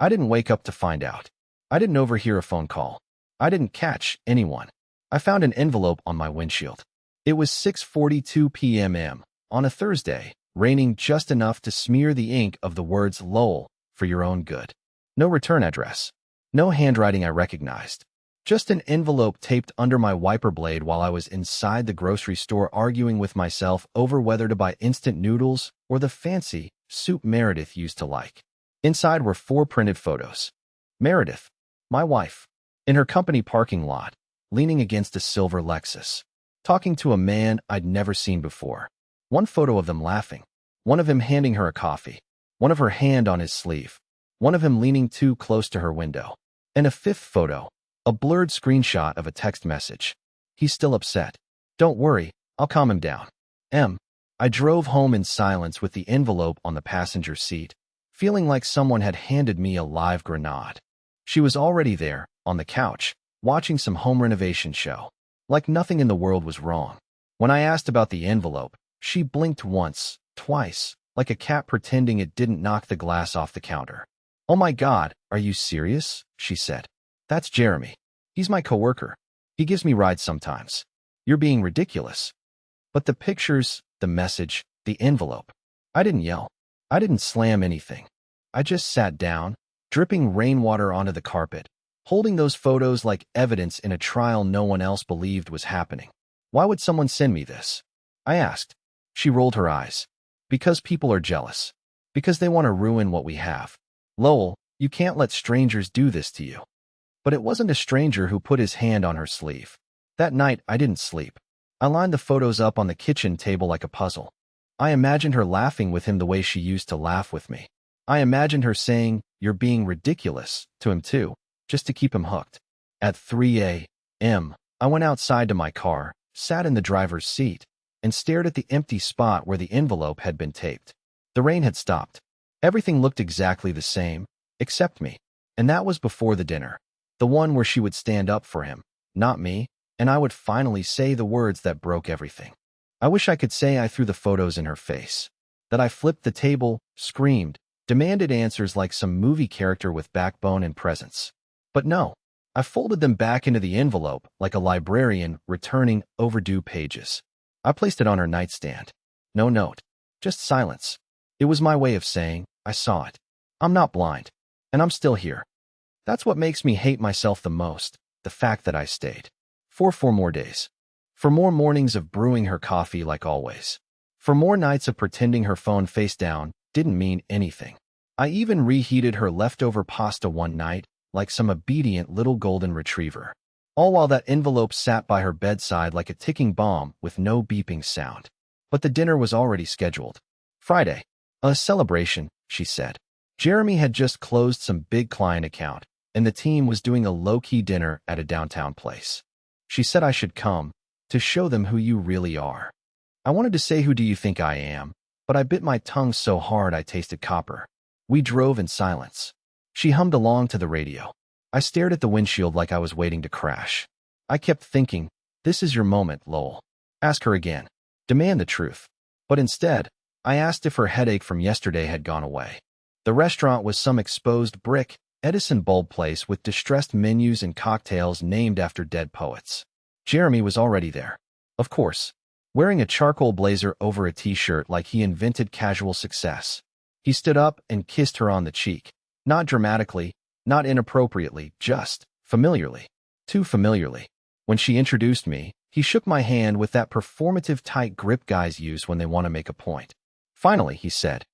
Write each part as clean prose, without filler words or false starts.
I didn't wake up to find out. I didn't overhear a phone call. I didn't catch anyone. I found an envelope on my windshield. It was 6:42 p.m. on a Thursday, raining just enough to smear the ink of the words Lowell for your own good. No return address. No handwriting I recognized. Just an envelope taped under my wiper blade while I was inside the grocery store arguing with myself over whether to buy instant noodles or the fancy soup Meredith used to like. Inside were 4 printed photos. Meredith, my wife, in her company parking lot, leaning against a silver Lexus, talking to a man I'd never seen before. One photo of them laughing, one of him handing her a coffee, one of her hand on his sleeve, one of him leaning too close to her window, and a 5th photo, a blurred screenshot of a text message. He's still upset. Don't worry, I'll calm him down. I drove home in silence with the envelope on the passenger seat, feeling like someone had handed me a live grenade. She was already there, on the couch, watching some home renovation show. Like nothing in the world was wrong. When I asked about the envelope, she blinked once, twice, like a cat pretending it didn't knock the glass off the counter. Oh my God, are you serious? She said. That's Jeremy. He's my coworker. He gives me rides sometimes. You're being ridiculous. But the pictures, the message, the envelope. I didn't yell. I didn't slam anything. I just sat down, dripping rainwater onto the carpet, holding those photos like evidence in a trial no one else believed was happening. Why would someone send me this? I asked. She rolled her eyes. Because people are jealous. Because they want to ruin what we have. Lowell, you can't let strangers do this to you. But it wasn't a stranger who put his hand on her sleeve. That night, I didn't sleep. I lined the photos up on the kitchen table like a puzzle. I imagined her laughing with him the way she used to laugh with me. I imagined her saying, "You're being ridiculous," to him too, just to keep him hooked. At 3 a.m., I went outside to my car, sat in the driver's seat, and stared at the empty spot where the envelope had been taped. The rain had stopped. Everything looked exactly the same, except me. And that was before the dinner. The one where she would stand up for him, not me, and I would finally say the words that broke everything. I wish I could say I threw the photos in her face, that I flipped the table, screamed, demanded answers like some movie character with backbone and presence. But no, I folded them back into the envelope like a librarian returning overdue pages. I placed it on her nightstand. No note, just silence. It was my way of saying, I saw it. I'm not blind, and I'm still here. That's what makes me hate myself the most, the fact that I stayed. For 4 more days. For more mornings of brewing her coffee like always. For more nights of pretending her phone face down didn't mean anything. I even reheated her leftover pasta one night like some obedient little golden retriever. All while that envelope sat by her bedside like a ticking bomb with no beeping sound. But the dinner was already scheduled. Friday. A celebration, she said. Jeremy had just closed some big client account, and the team was doing a low-key dinner at a downtown place. She said I should come, to show them who you really are. I wanted to say who do you think I am, but I bit my tongue so hard I tasted copper. We drove in silence. She hummed along to the radio. I stared at the windshield like I was waiting to crash. I kept thinking, this is your moment, Lowell. Ask her again. Demand the truth. But instead, I asked if her headache from yesterday had gone away. The restaurant was some exposed brick, Edison bulb place with distressed menus and cocktails named after dead poets. Jeremy was already there. Of course. Wearing a charcoal blazer over a t-shirt like he invented casual success. He stood up and kissed her on the cheek. Not dramatically, not inappropriately, just familiarly. Too familiarly. When she introduced me, he shook my hand with that performative tight grip guys use when they want to make a point. Finally, he said,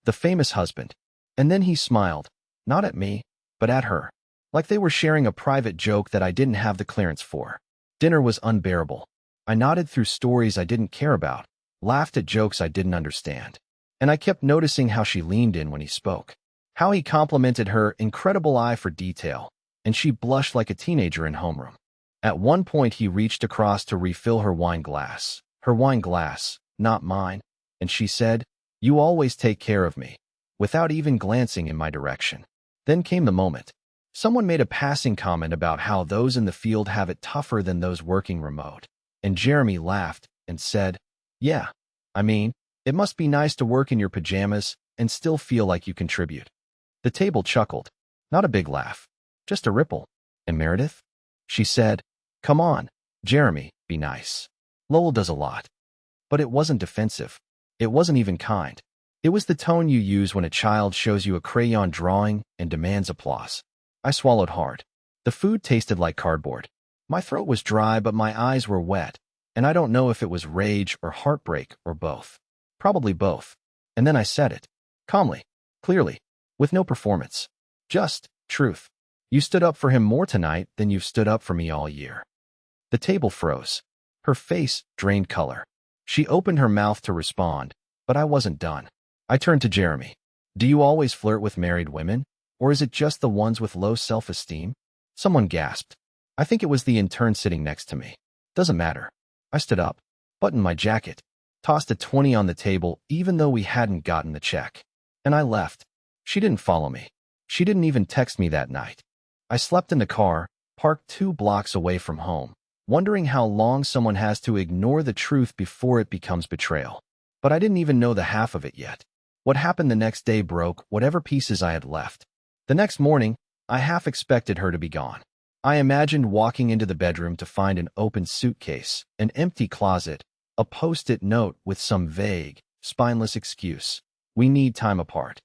the famous husband. And then he smiled, not at me, but at her. Like they were sharing a private joke that I didn't have the clearance for. Dinner was unbearable. I nodded through stories I didn't care about, laughed at jokes I didn't understand. And I kept noticing how she leaned in when he spoke. How he complimented her incredible eye for detail, and she blushed like a teenager in homeroom. At one point he reached across to refill her wine glass, not mine, and she said, "You always take care of me," without even glancing in my direction. Then came the moment. Someone made a passing comment about how those in the field have it tougher than those working remote, and Jeremy laughed and said, "Yeah, I mean, it must be nice to work in your pajamas and still feel like you contribute." The table chuckled. Not a big laugh. Just a ripple. And Meredith? She said, "Come on, Jeremy, be nice. Lowell does a lot." But it wasn't defensive. It wasn't even kind. It was the tone you use when a child shows you a crayon drawing and demands applause. I swallowed hard. The food tasted like cardboard. My throat was dry, but my eyes were wet, and I don't know if it was rage or heartbreak or both. Probably both. And then I said it. Calmly. Clearly. With no performance. Just truth. You stood up for him more tonight than you've stood up for me all year. The table froze. Her face drained color. She opened her mouth to respond, but I wasn't done. I turned to Jeremy. "Do you always flirt with married women, or is it just the ones with low self-esteem?" Someone gasped. I think it was the intern sitting next to me. Doesn't matter. I stood up, buttoned my jacket, tossed a 20 on the table even though we hadn't gotten the check. And I left. She didn't follow me. She didn't even text me that night. I slept in the car, parked 2 blocks away from home, wondering how long someone has to ignore the truth before it becomes betrayal. But I didn't even know the half of it yet. What happened the next day broke whatever pieces I had left. The next morning, I half expected her to be gone. I imagined walking into the bedroom to find an open suitcase, an empty closet, a post-it note with some vague, spineless excuse. "We need time apart."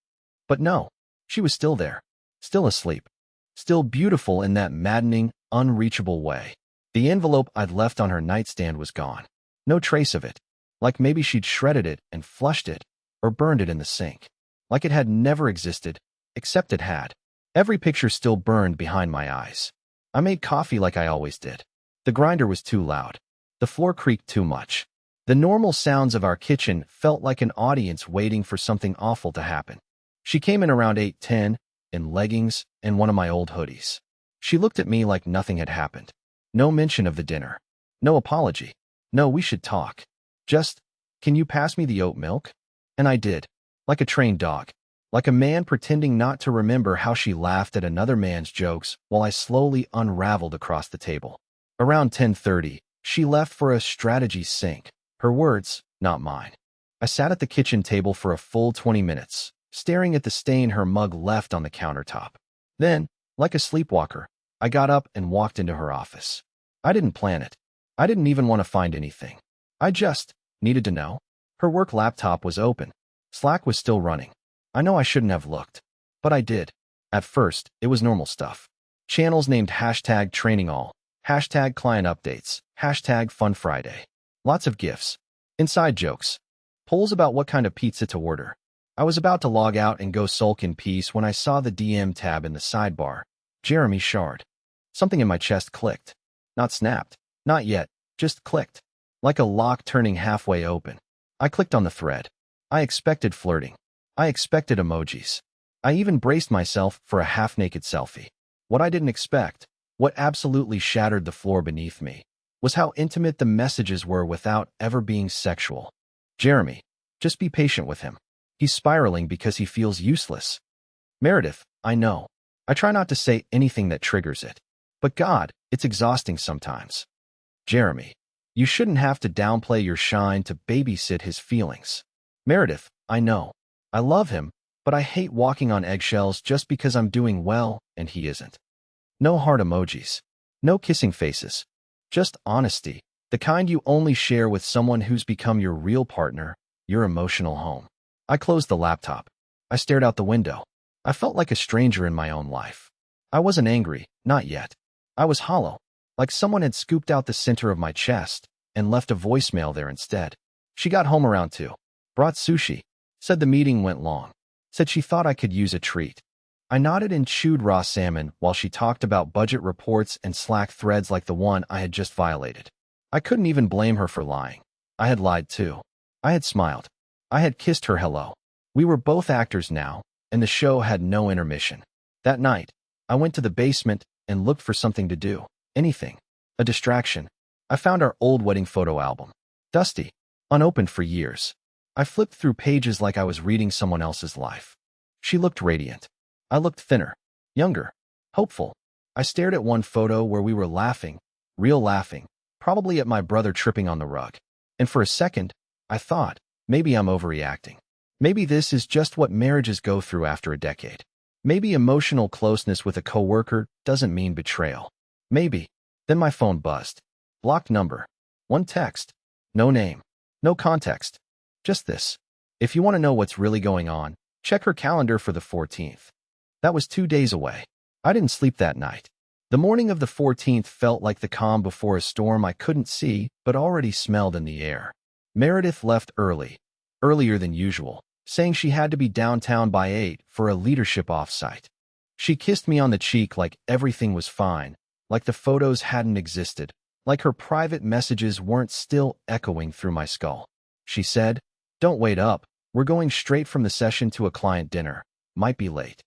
But no, she was still there, still asleep, still beautiful in that maddening, unreachable way. The envelope I'd left on her nightstand was gone. No trace of it. Like maybe she'd shredded it and flushed it, or burned it in the sink. Like it had never existed, except it had. Every picture still burned behind my eyes. I made coffee like I always did. The grinder was too loud. The floor creaked too much. The normal sounds of our kitchen felt like an audience waiting for something awful to happen. She came in around 8:10, in leggings and one of my old hoodies. She looked at me like nothing had happened. No mention of the dinner. No apology. No, we should talk. Just, "Can you pass me the oat milk?" And I did. Like a trained dog. Like a man pretending not to remember how she laughed at another man's jokes while I slowly unraveled across the table. Around 10:30, she left for a strategy sink. Her words, not mine. I sat at the kitchen table for a full 20 minutes, staring at the stain her mug left on the countertop. Then, like a sleepwalker, I got up and walked into her office. I didn't plan it. I didn't even want to find anything. I just needed to know. Her work laptop was open. Slack was still running. I know I shouldn't have looked, but I did. At first, it was normal stuff. Channels named #TrainingAll, #client updates, #FunFriday. Lots of GIFs. Inside jokes. Polls about what kind of pizza to order. I was about to log out and go sulk in peace when I saw the DM tab in the sidebar. Jeremy Shard. Something in my chest clicked. Not snapped. Not yet. Just clicked. Like a lock turning halfway open. I clicked on the thread. I expected flirting. I expected emojis. I even braced myself for a half-naked selfie. What I didn't expect, what absolutely shattered the floor beneath me, was how intimate the messages were without ever being sexual. "Jeremy, just be patient with him. He's spiraling because he feels useless." "Meredith, I know. I try not to say anything that triggers it. But God, it's exhausting sometimes." "Jeremy, you shouldn't have to downplay your shine to babysit his feelings." "Meredith, I know. I love him, but I hate walking on eggshells just because I'm doing well and he isn't." No heart emojis. No kissing faces. Just honesty, the kind you only share with someone who's become your real partner, your emotional home. I closed the laptop. I stared out the window. I felt like a stranger in my own life. I wasn't angry, not yet. I was hollow, like someone had scooped out the center of my chest and left a voicemail there instead. She got home around 2. Brought sushi. Said the meeting went long. Said she thought I could use a treat. I nodded and chewed raw salmon while she talked about budget reports and Slack threads like the one I had just violated. I couldn't even blame her for lying. I had lied too. I had smiled. I had kissed her hello. We were both actors now, and the show had no intermission. That night, I went to the basement and looked for something to do. Anything. A distraction. I found our old wedding photo album. Dusty. Unopened for years. I flipped through pages like I was reading someone else's life. She looked radiant. I looked thinner, younger, hopeful. I stared at one photo where we were laughing, real laughing, probably at my brother tripping on the rug. And for a second, I thought, maybe I'm overreacting. Maybe this is just what marriages go through after a decade. Maybe emotional closeness with a coworker doesn't mean betrayal. Maybe. Then my phone buzzed. Blocked number. One text. No name. No context. Just this. If you want to know what's really going on, check her calendar for the 14th. That was 2 days away. I didn't sleep that night. The morning of the 14th felt like the calm before a storm I couldn't see but already smelled in the air. Meredith left early, earlier than usual, saying she had to be downtown by 8 for a leadership offsite. She kissed me on the cheek like everything was fine, like the photos hadn't existed, like her private messages weren't still echoing through my skull. She said, "Don't wait up. We're going straight from the session to a client dinner. Might be late."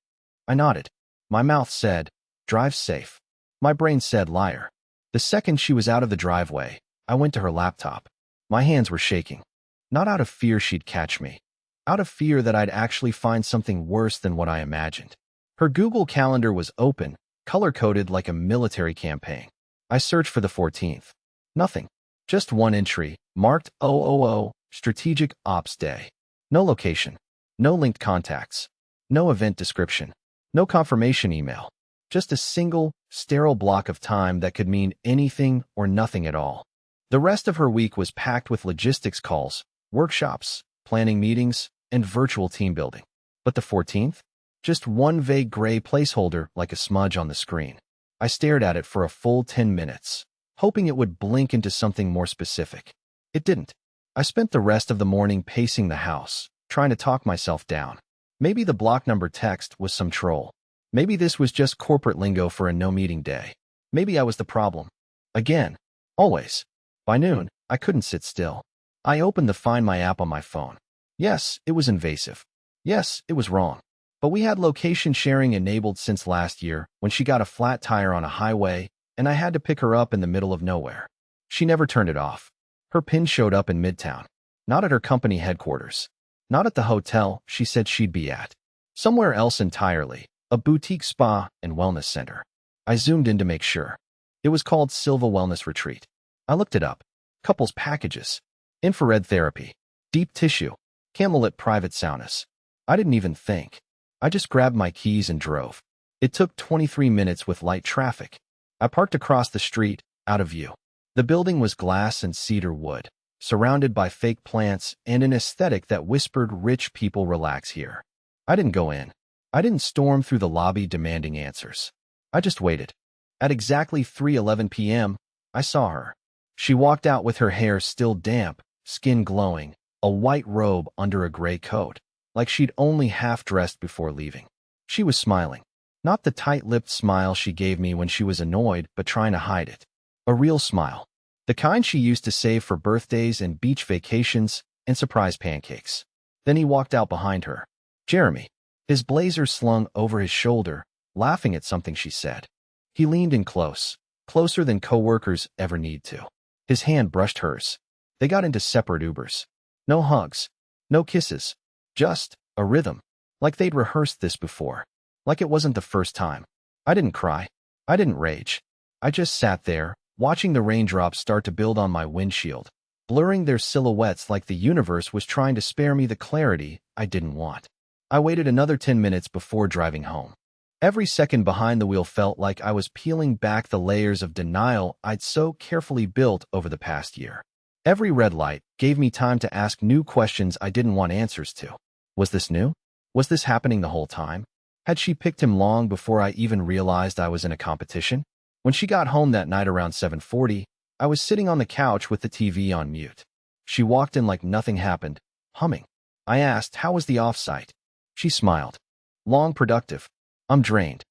I nodded. My mouth said, "Drive safe." My brain said, "Liar." The second she was out of the driveway, I went to her laptop. My hands were shaking. Not out of fear she'd catch me. Out of fear that I'd actually find something worse than what I imagined. Her Google Calendar was open, color-coded like a military campaign. I searched for the 14th. Nothing. Just one entry, marked 000, Strategic Ops Day. No location. No linked contacts. No event description. No confirmation email. Just a single, sterile block of time that could mean anything or nothing at all. The rest of her week was packed with logistics calls, workshops, planning meetings, and virtual team building. But the 14th? Just one vague gray placeholder like a smudge on the screen. I stared at it for a full 10 minutes, hoping it would blink into something more specific. It didn't. I spent the rest of the morning pacing the house, trying to talk myself down. Maybe the block number text was some troll. Maybe this was just corporate lingo for a no-meeting day. Maybe I was the problem. Again. Always. By noon, I couldn't sit still. I opened the Find My app on my phone. Yes, it was invasive. Yes, it was wrong. But we had location sharing enabled since last year when she got a flat tire on a highway and I had to pick her up in the middle of nowhere. She never turned it off. Her pin showed up in Midtown. Not at her company headquarters. Not at the hotel she said she'd be at. Somewhere else entirely. A boutique spa and wellness center. I zoomed in to make sure. It was called Silva Wellness Retreat. I looked it up. Couples packages. Infrared therapy. Deep tissue. Candlelit private saunas. I didn't even think. I just grabbed my keys and drove. It took 23 minutes with light traffic. I parked across the street, out of view. The building was glass and cedar wood, surrounded by fake plants and an aesthetic that whispered rich people relax here. I didn't go in. I didn't storm through the lobby demanding answers. I just waited. At exactly 3:11 p.m., I saw her. She walked out with her hair still damp, skin glowing, a white robe under a gray coat, like she'd only half-dressed before leaving. She was smiling. Not the tight-lipped smile she gave me when she was annoyed but trying to hide it. A real smile. The kind she used to save for birthdays and beach vacations and surprise pancakes. Then he walked out behind her. Jeremy. His blazer slung over his shoulder, laughing at something she said. He leaned in close, closer than coworkers ever need to. His hand brushed hers. They got into separate Ubers. No hugs. No kisses. Just a rhythm. Like they'd rehearsed this before. Like it wasn't the first time. I didn't cry. I didn't rage. I just sat there, watching the raindrops start to build on my windshield, blurring their silhouettes like the universe was trying to spare me the clarity I didn't want. I waited another 10 minutes before driving home. Every second behind the wheel felt like I was peeling back the layers of denial I'd so carefully built over the past year. Every red light gave me time to ask new questions I didn't want answers to. Was this new? Was this happening the whole time? Had she picked him long before I even realized I was in a competition? When she got home that night around 7:40, I was sitting on the couch with the TV on mute. She walked in like nothing happened, humming. I asked, "How was the offsite?" She smiled. "Long, productive. I'm drained."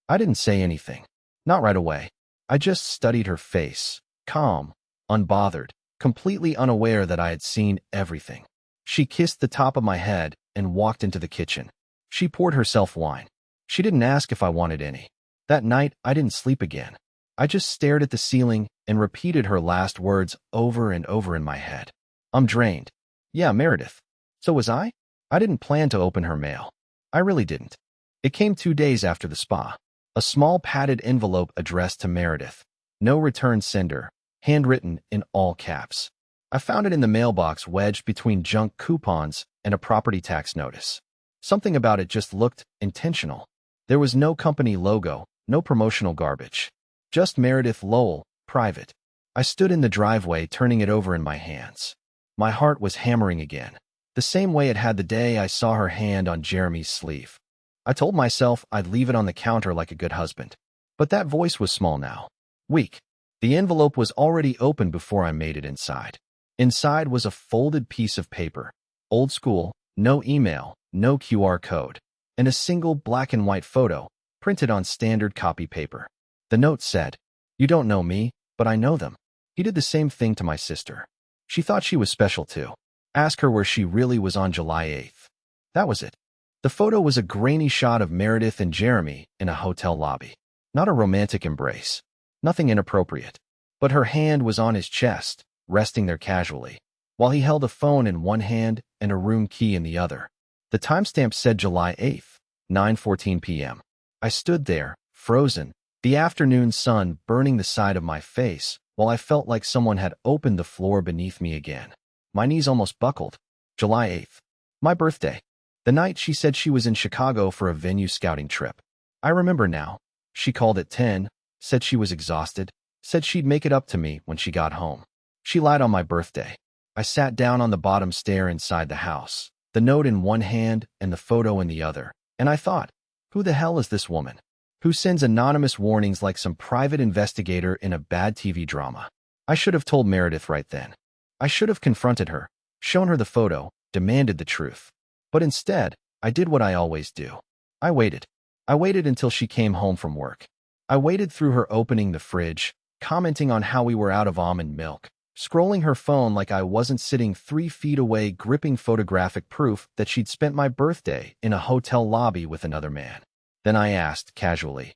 I didn't say anything. Not right away. I just studied her face, calm, unbothered, completely unaware that I had seen everything. She kissed the top of my head and walked into the kitchen. She poured herself wine. She didn't ask if I wanted any. That night, I didn't sleep again. I just stared at the ceiling and repeated her last words over and over in my head. "I'm drained." Yeah, Meredith. So was I? I didn't plan to open her mail. I really didn't. It came 2 days after the spa. A small padded envelope addressed to Meredith. No return sender, handwritten in all caps. I found it in the mailbox wedged between junk coupons and a property tax notice. Something about it just looked intentional. There was no company logo, no promotional garbage. Just Meredith Lowell, private. I stood in the driveway, turning it over in my hands. My heart was hammering again, the same way it had the day I saw her hand on Jeremy's sleeve. I told myself I'd leave it on the counter like a good husband. But that voice was small now. Weak. The envelope was already open before I made it inside. Inside was a folded piece of paper. Old school, no email, no QR code, and a single black and white photo, printed on standard copy paper. The note said, "You don't know me, but I know them. He did the same thing to my sister. She thought she was special too. Ask her where she really was on July 8th. That was it. The photo was a grainy shot of Meredith and Jeremy in a hotel lobby. Not a romantic embrace. Nothing inappropriate. But her hand was on his chest, resting there casually, while he held a phone in one hand and a room key in the other. The timestamp said July 8th, 9:14 p.m. I stood there, frozen, the afternoon sun burning the side of my face, while I felt like someone had opened the floor beneath me again. My knees almost buckled. July 8th. My birthday. The night she said she was in Chicago for a venue scouting trip. I remember now. She called at 10, said she was exhausted, said she'd make it up to me when she got home. She lied on my birthday. I sat down on the bottom stair inside the house, the note in one hand and the photo in the other, and I thought, who the hell is this woman? Who sends anonymous warnings like some private investigator in a bad TV drama? I should have told Meredith right then. I should have confronted her, shown her the photo, demanded the truth. But instead, I did what I always do. I waited. I waited until she came home from work. I waited through her opening the fridge, commenting on how we were out of almond milk, scrolling her phone like I wasn't sitting 3 feet away gripping photographic proof that she'd spent my birthday in a hotel lobby with another man. Then I asked, casually,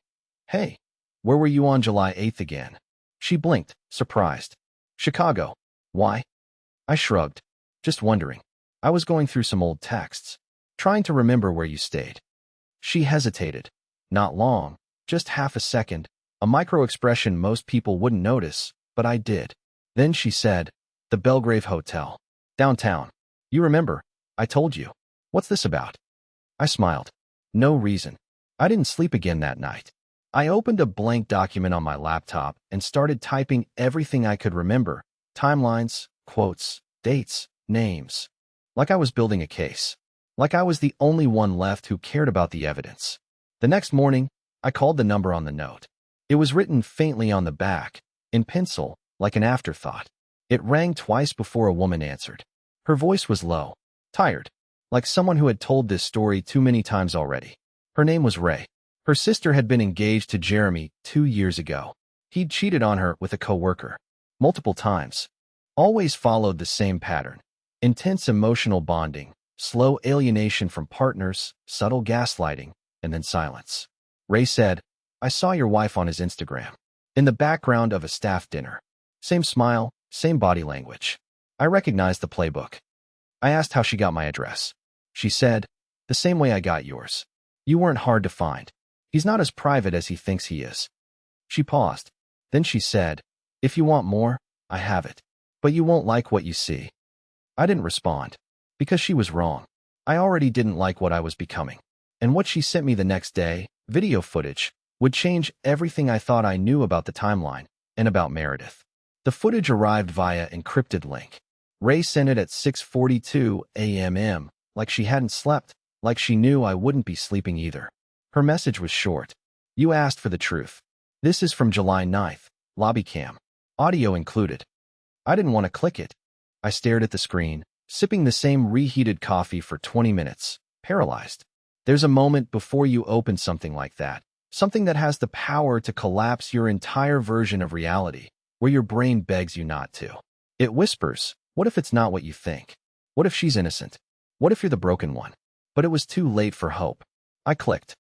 "Hey, where were you on July 8th again?" She blinked, surprised. "Chicago. Why?" I shrugged, just wondering. I was going through some old texts, trying to remember where you stayed. She hesitated. Not long, just half a second, a micro-expression most people wouldn't notice, but I did. Then she said, "The Belgrave Hotel. Downtown. You remember, I told you. What's this about?" I smiled. No reason. I didn't sleep again that night. I opened a blank document on my laptop and started typing everything I could remember. Timelines, quotes, dates, names. Like I was building a case. Like I was the only one left who cared about the evidence. The next morning, I called the number on the note. It was written faintly on the back, in pencil, like an afterthought. It rang twice before a woman answered. Her voice was low, tired, like someone who had told this story too many times already. Her name was Ray. Her sister had been engaged to Jeremy 2 years ago. He'd cheated on her with a coworker. Multiple times. Always followed the same pattern. Intense emotional bonding, slow alienation from partners, subtle gaslighting, and then silence. Ray said, "I saw your wife on his Instagram. In the background of a staff dinner. Same smile, same body language." I recognized the playbook. I asked how she got my address. She said, "The same way I got yours. You weren't hard to find. He's not as private as he thinks he is." She paused. Then she said, "If you want more, I have it. But you won't like what you see." I didn't respond. Because she was wrong. I already didn't like what I was becoming. And what she sent me the next day, video footage, would change everything I thought I knew about the timeline and about Meredith. The footage arrived via encrypted link. Ray sent it at 6:42 a.m., like she hadn't slept, like she knew I wouldn't be sleeping either. Her message was short. "You asked for the truth. This is from July 9th, lobby cam. Audio included." I didn't want to click it. I stared at the screen, sipping the same reheated coffee for 20 minutes, paralyzed. There's a moment before you open something like that, something that has the power to collapse your entire version of reality, where your brain begs you not to. It whispers, what if it's not what you think? What if she's innocent? What if you're the broken one? But it was too late for hope. I clicked.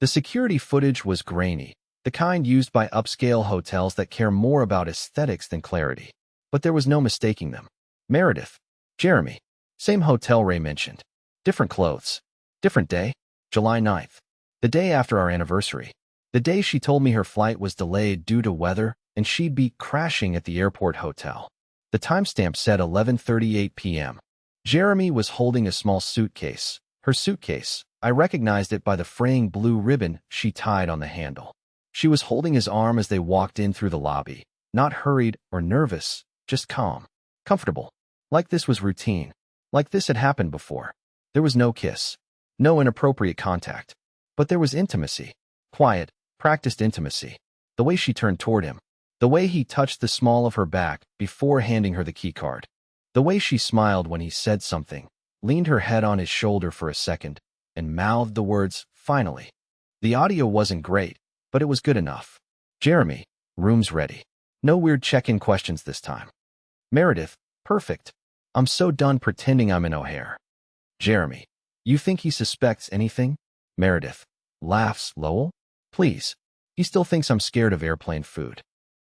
The security footage was grainy, the kind used by upscale hotels that care more about aesthetics than clarity. But there was no mistaking them. Meredith. Jeremy. Same hotel Ray mentioned. Different clothes. Different day. July 9th. The day after our anniversary. The day she told me her flight was delayed due to weather and she'd be crashing at the airport hotel. The timestamp said 11:38 p.m. Jeremy was holding a small suitcase. Her suitcase, I recognized it by the fraying blue ribbon she tied on the handle. She was holding his arm as they walked in through the lobby, not hurried or nervous, just calm, comfortable. Like this was routine. Like this had happened before. There was no kiss, no inappropriate contact. But there was intimacy. Quiet, practiced intimacy. The way she turned toward him. The way he touched the small of her back before handing her the keycard. The way she smiled when he said something, leaned her head on his shoulder for a second, and mouthed the words, finally. The audio wasn't great, but it was good enough. Jeremy, room's ready. No weird check-in questions this time. Meredith, perfect. I'm so done pretending I'm in O'Hare. Jeremy, you think he suspects anything? Meredith, laughs. Lowell? Please. He still thinks I'm scared of airplane food.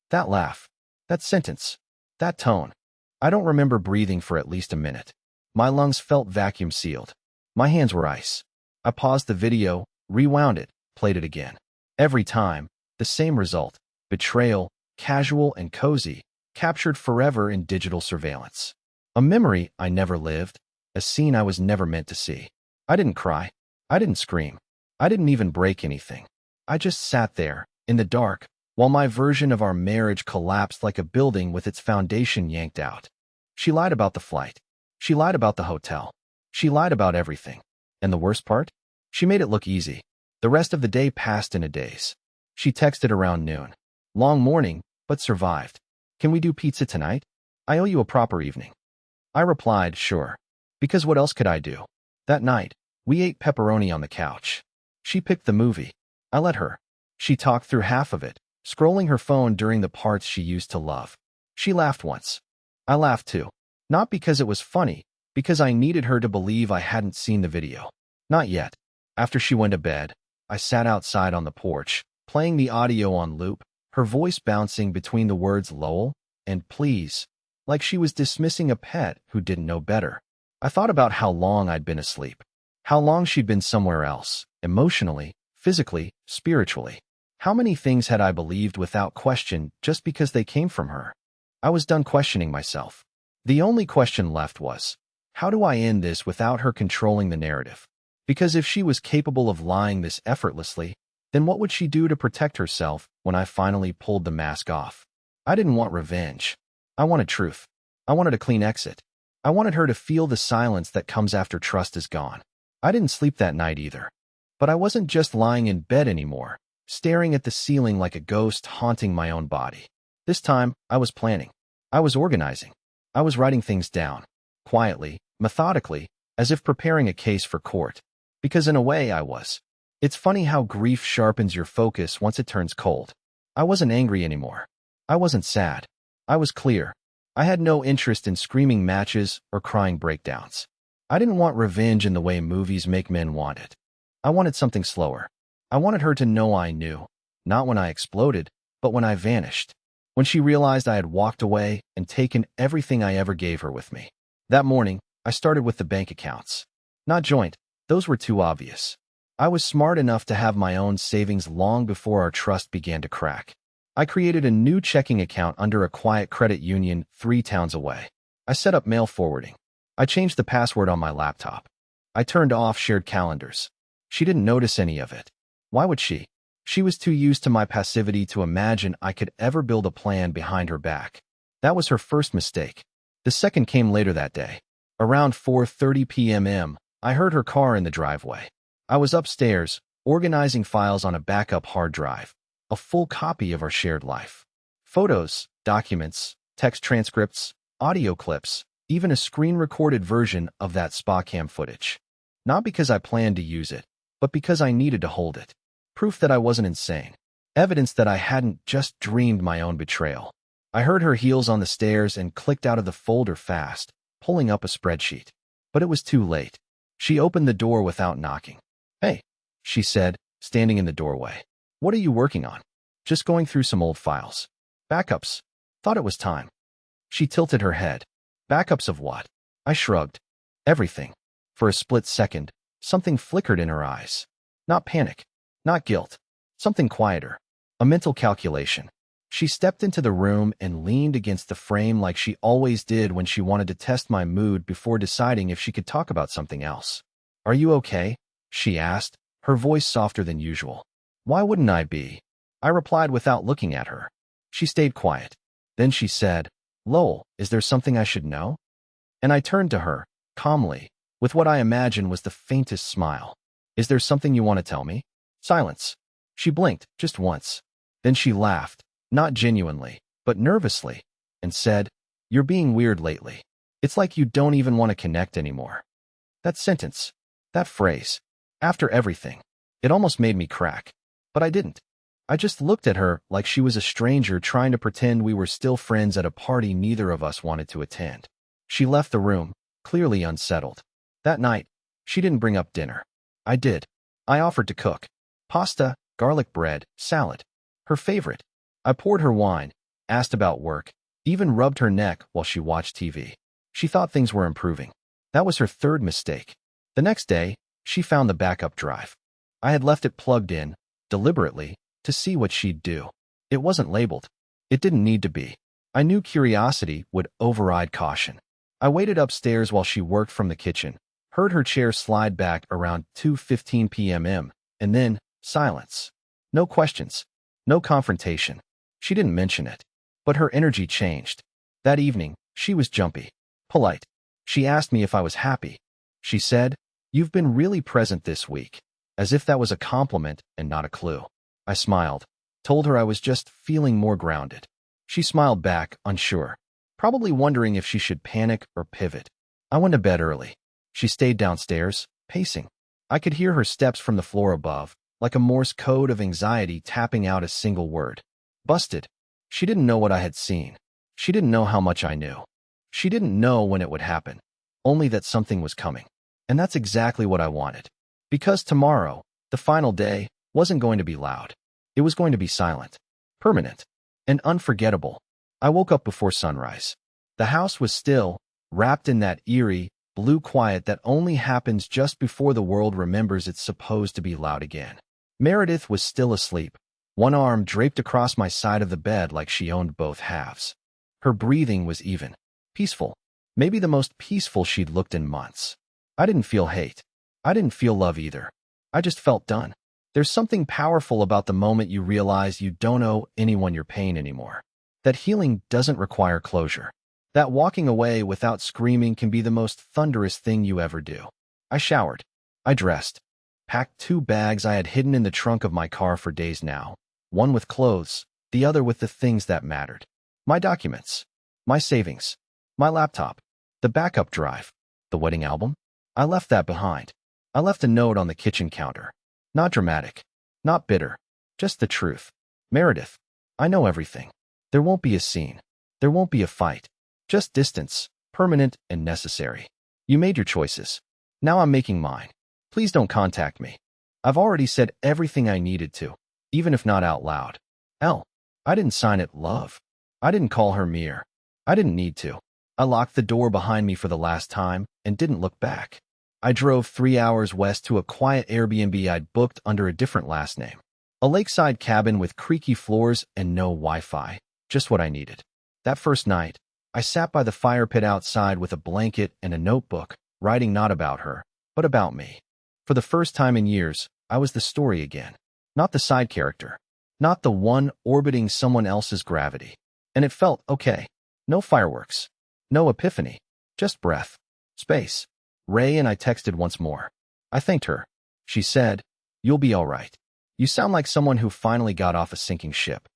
That laugh. That sentence. That tone. I don't remember breathing for at least a minute. My lungs felt vacuum sealed. My hands were ice. I paused the video, rewound it, played it again. Every time, the same result. Betrayal, casual and cozy, captured forever in digital surveillance. A memory I never lived, a scene I was never meant to see. I didn't cry. I didn't scream. I didn't even break anything. I just sat there, in the dark, while my version of our marriage collapsed like a building with its foundation yanked out. She lied about the flight. She lied about the hotel. She lied about everything. And the worst part? She made it look easy. The rest of the day passed in a daze. She texted around noon. Long morning, but survived. Can we do pizza tonight? I owe you a proper evening. I replied, sure. Because what else could I do? That night, we ate pepperoni on the couch. She picked the movie. I let her. She talked through half of it, scrolling her phone during the parts she used to love. She laughed once. I laughed too. Not because it was funny, because I needed her to believe I hadn't seen the video. Not yet. After she went to bed, I sat outside on the porch, playing the audio on loop, her voice bouncing between the words Lowell and please, like she was dismissing a pet who didn't know better. I thought about how long I'd been asleep, how long she'd been somewhere else, emotionally, physically, spiritually. How many things had I believed without question just because they came from her? I was done questioning myself. The only question left was, how do I end this without her controlling the narrative? Because if she was capable of lying this effortlessly, then what would she do to protect herself when I finally pulled the mask off? I didn't want revenge. I wanted truth. I wanted a clean exit. I wanted her to feel the silence that comes after trust is gone. I didn't sleep that night either. But I wasn't just lying in bed anymore, staring at the ceiling like a ghost haunting my own body. This time, I was planning. I was organizing. I was writing things down, quietly, methodically, as if preparing a case for court. Because in a way, I was. It's funny how grief sharpens your focus once it turns cold. I wasn't angry anymore. I wasn't sad. I was clear. I had no interest in screaming matches or crying breakdowns. I didn't want revenge in the way movies make men want it. I wanted something slower. I wanted her to know I knew, not when I exploded, but when I vanished. When she realized I had walked away and taken everything I ever gave her with me. That morning, I started with the bank accounts. Not joint. Those were too obvious. I was smart enough to have my own savings long before our trust began to crack. I created a new checking account under a quiet credit union 3 towns away. I set up mail forwarding. I changed the password on my laptop. I turned off shared calendars. She didn't notice any of it. Why would she? She was too used to my passivity to imagine I could ever build a plan behind her back. That was her first mistake. The second came later that day. Around 4:30 p.m. I heard her car in the driveway. I was upstairs, organizing files on a backup hard drive, a full copy of our shared life. Photos, documents, text transcripts, audio clips, even a screen-recorded version of that spa cam footage. Not because I planned to use it, but because I needed to hold it. Proof that I wasn't insane. Evidence that I hadn't just dreamed my own betrayal. I heard her heels on the stairs and clicked out of the folder fast, pulling up a spreadsheet. But it was too late. She opened the door without knocking. Hey, she said, standing in the doorway. What are you working on? Just going through some old files. Backups. Thought it was time. She tilted her head. Backups of what? I shrugged. Everything. For a split second, something flickered in her eyes. Not panic. Not guilt. Something quieter. A mental calculation. She stepped into the room and leaned against the frame like she always did when she wanted to test my mood before deciding if she could talk about something else. Are you okay? she asked, her voice softer than usual. Why wouldn't I be? I replied without looking at her. She stayed quiet. Then she said, Lowell, is there something I should know? And I turned to her, calmly, with what I imagine was the faintest smile. Is there something you want to tell me? Silence. She blinked, just once. Then she laughed, not genuinely, but nervously, and said, You're being weird lately. It's like you don't even want to connect anymore. That sentence, that phrase, after everything, it almost made me crack. But I didn't. I just looked at her like she was a stranger trying to pretend we were still friends at a party neither of us wanted to attend. She left the room, clearly unsettled. That night, she didn't bring up dinner. I did. I offered to cook. Pasta, garlic bread, salad. Her favorite. I poured her wine, asked about work, even rubbed her neck while she watched TV. She thought things were improving. That was her third mistake. The next day, she found the backup drive. I had left it plugged in, deliberately, to see what she'd do. It wasn't labeled. It didn't need to be. I knew curiosity would override caution. I waited upstairs while she worked from the kitchen, heard her chair slide back around 2:15 p.m. and then silence. No questions. No confrontation. She didn't mention it. But her energy changed. That evening, she was jumpy. Polite. She asked me if I was happy. She said, You've been really present this week. As if that was a compliment and not a clue. I smiled, told her I was just feeling more grounded. She smiled back, unsure, probably wondering if she should panic or pivot. I went to bed early. She stayed downstairs, pacing. I could hear her steps from the floor above, like a Morse code of anxiety tapping out a single word. Busted. She didn't know what I had seen. She didn't know how much I knew. She didn't know when it would happen, only that something was coming. And that's exactly what I wanted. Because tomorrow, the final day, wasn't going to be loud. It was going to be silent, permanent, and unforgettable. I woke up before sunrise. The house was still, wrapped in that eerie, blue quiet that only happens just before the world remembers it's supposed to be loud again. Meredith was still asleep, one arm draped across my side of the bed like she owned both halves. Her breathing was even, peaceful, maybe the most peaceful she'd looked in months. I didn't feel hate. I didn't feel love either. I just felt done. There's something powerful about the moment you realize you don't owe anyone your pain anymore. That healing doesn't require closure. That walking away without screaming can be the most thunderous thing you ever do. I showered. I dressed. Packed 2 bags I had hidden in the trunk of my car for days now. One with clothes, the other with the things that mattered. My documents. My savings. My laptop. The backup drive. The wedding album. I left that behind. I left a note on the kitchen counter. Not dramatic. Not bitter. Just the truth. Meredith, I know everything. There won't be a scene. There won't be a fight. Just distance, permanent and necessary. You made your choices. Now I'm making mine. Please don't contact me. I've already said everything I needed to, even if not out loud. I didn't sign it, love. I didn't call her Mir. I didn't need to. I locked the door behind me for the last time and didn't look back. I drove 3 hours west to a quiet Airbnb I'd booked under a different last name. A lakeside cabin with creaky floors and no Wi-Fi, just what I needed. That first night, I sat by the fire pit outside with a blanket and a notebook, writing not about her, but about me. For the first time in years, I was the story again. Not the side character. Not the one orbiting someone else's gravity. And it felt okay. No fireworks. No epiphany. Just breath. Space. Ray and I texted once more. I thanked her. She said, You'll be all right. You sound like someone who finally got off a sinking ship.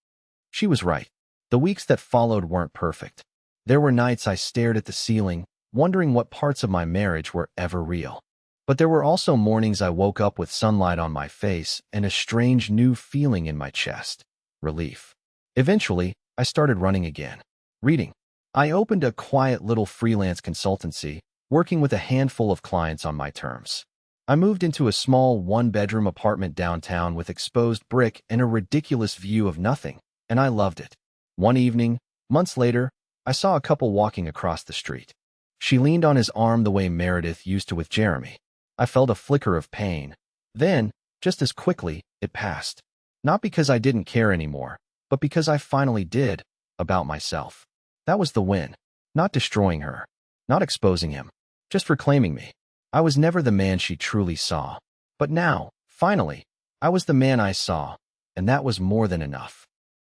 She was right. The weeks that followed weren't perfect. There were nights I stared at the ceiling, wondering what parts of my marriage were ever real. But there were also mornings I woke up with sunlight on my face and a strange new feeling in my chest. Relief. Eventually, I started running again. Reading. I opened a quiet little freelance consultancy, working with a handful of clients on my terms. I moved into a small 1-bedroom apartment downtown with exposed brick and a ridiculous view of nothing, and I loved it. One evening, months later, I saw a couple walking across the street. She leaned on his arm the way Meredith used to with Jeremy. I felt a flicker of pain. Then, just as quickly, it passed. Not because I didn't care anymore, but because I finally did, about myself. That was the win. Not destroying her. Not exposing him. Just reclaiming me. I was never the man she truly saw. But now, finally, I was the man I saw, and that was more than enough.